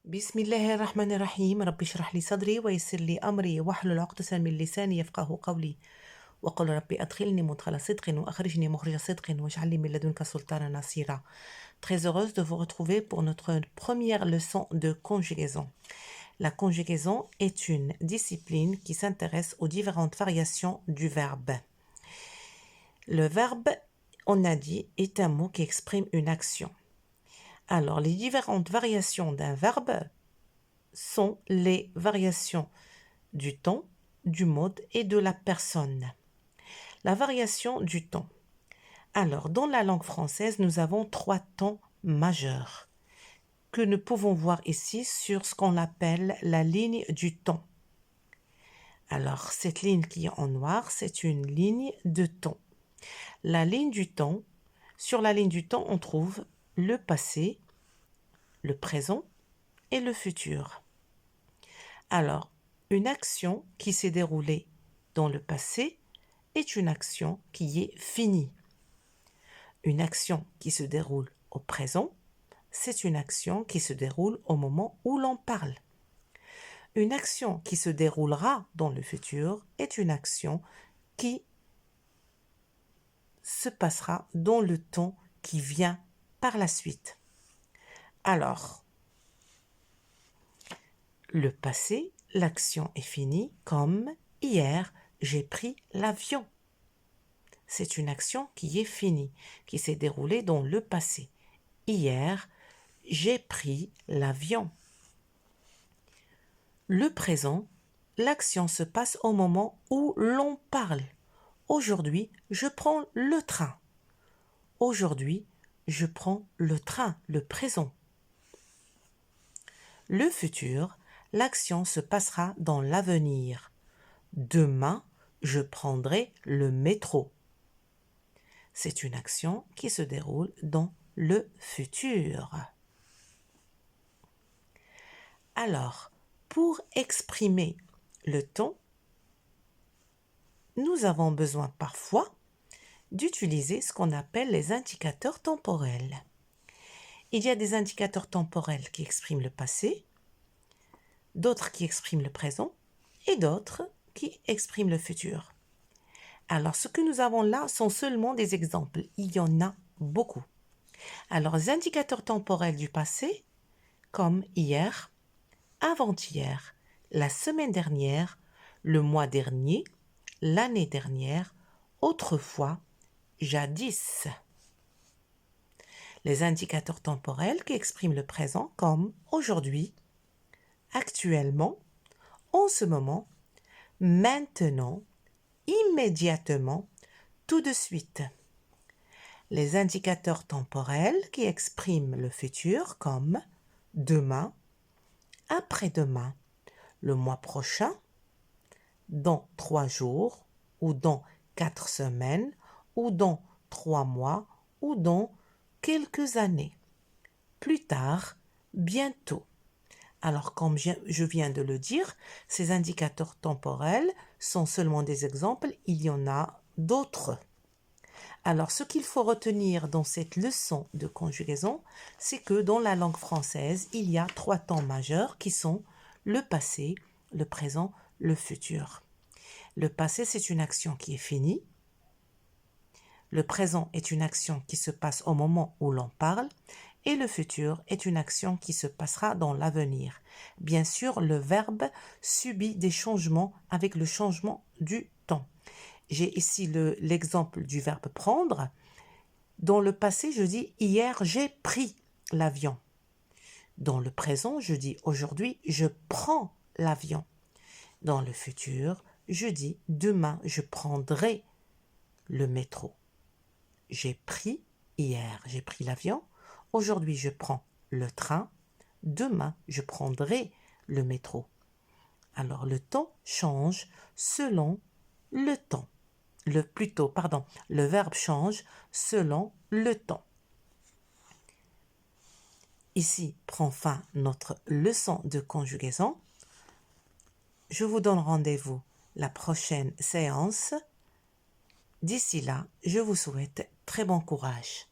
بسم الله الرحمن الرحيم رب اشرح لي صدري ويسر لي أمري واحلل عقدة من لساني يفقه قولي وقل ربي أدخلني مدخل صدق وأخرجني مخرج صدق واجعل لي من لدنك سلطانا نصيرا. Très heureuse de vous retrouver pour notre première leçon de conjugaison. La conjugaison est une discipline qui s'intéresse aux différentes variations du verbe. Le verbe, on a dit, est un mot qui exprime une action. Alors, les différentes variations d'un verbe sont les variations du temps, du mode et de la personne. La variation du temps. Alors, dans la langue française, nous avons 3 temps majeurs que nous pouvons voir ici sur ce qu'on appelle la ligne du temps. Alors, cette ligne qui est en noir, c'est une ligne de temps. La ligne du temps, sur la ligne du temps, on trouve le passé, le présent et le futur. Alors, une action qui s'est déroulée dans le passé est une action qui est finie. Une action qui se déroule au présent, c'est une action qui se déroule au moment où l'on parle. Une action qui se déroulera dans le futur est une action qui se passera dans le temps qui vient par la suite. Alors, le passé, l'action est finie comme hier, j'ai pris l'avion. C'est une action qui est finie, qui s'est déroulée dans le passé. Hier, j'ai pris l'avion. Le présent, l'action se passe au moment où l'on parle. Aujourd'hui, je prends le train. Aujourd'hui, je prends le train, le présent. Le futur, l'action se passera dans l'avenir. Demain, je prendrai le métro. C'est une action qui se déroule dans le futur. Alors, pour exprimer le temps, nous avons besoin parfois d'utiliser ce qu'on appelle les indicateurs temporels. Il y a des indicateurs temporels qui expriment le passé, d'autres qui expriment le présent et d'autres qui expriment le futur. Alors, ce que nous avons là sont seulement des exemples. Il y en a beaucoup. Alors, les indicateurs temporels du passé, comme hier, avant-hier, la semaine dernière, le mois dernier, l'année dernière, autrefois, jadis. Les indicateurs temporels qui expriment le présent, comme aujourd'hui, actuellement, en ce moment, maintenant, immédiatement, tout de suite. Les indicateurs temporels qui expriment le futur comme demain, après-demain, le mois prochain, dans 3 jours, ou dans 4 semaines, ou dans 3 mois, ou dans quelques années. Plus tard, bientôt. Alors, comme je viens de le dire, ces indicateurs temporels sont seulement des exemples, il y en a d'autres. Alors, ce qu'il faut retenir dans cette leçon de conjugaison, c'est que dans la langue française, il y a 3 temps majeurs qui sont le passé, le présent, le futur. Le passé, c'est une action qui est finie. Le présent est une action qui se passe au moment où l'on parle. Et le futur est une action qui se passera dans l'avenir. Bien sûr, le verbe subit des changements avec le changement du temps. J'ai ici l'exemple du verbe prendre. Dans le passé, je dis hier, j'ai pris l'avion. Dans le présent, je dis aujourd'hui, je prends l'avion. Dans le futur, je dis demain, je prendrai le métro. J'ai pris hier, j'ai pris l'avion. Aujourd'hui, je prends le train. Demain, je prendrai le métro. Alors, le temps change selon le temps. Le verbe change selon le temps. Ici prend fin notre leçon de conjugaison. Je vous donne rendez-vous la prochaine séance. D'ici là, je vous souhaite très bon courage.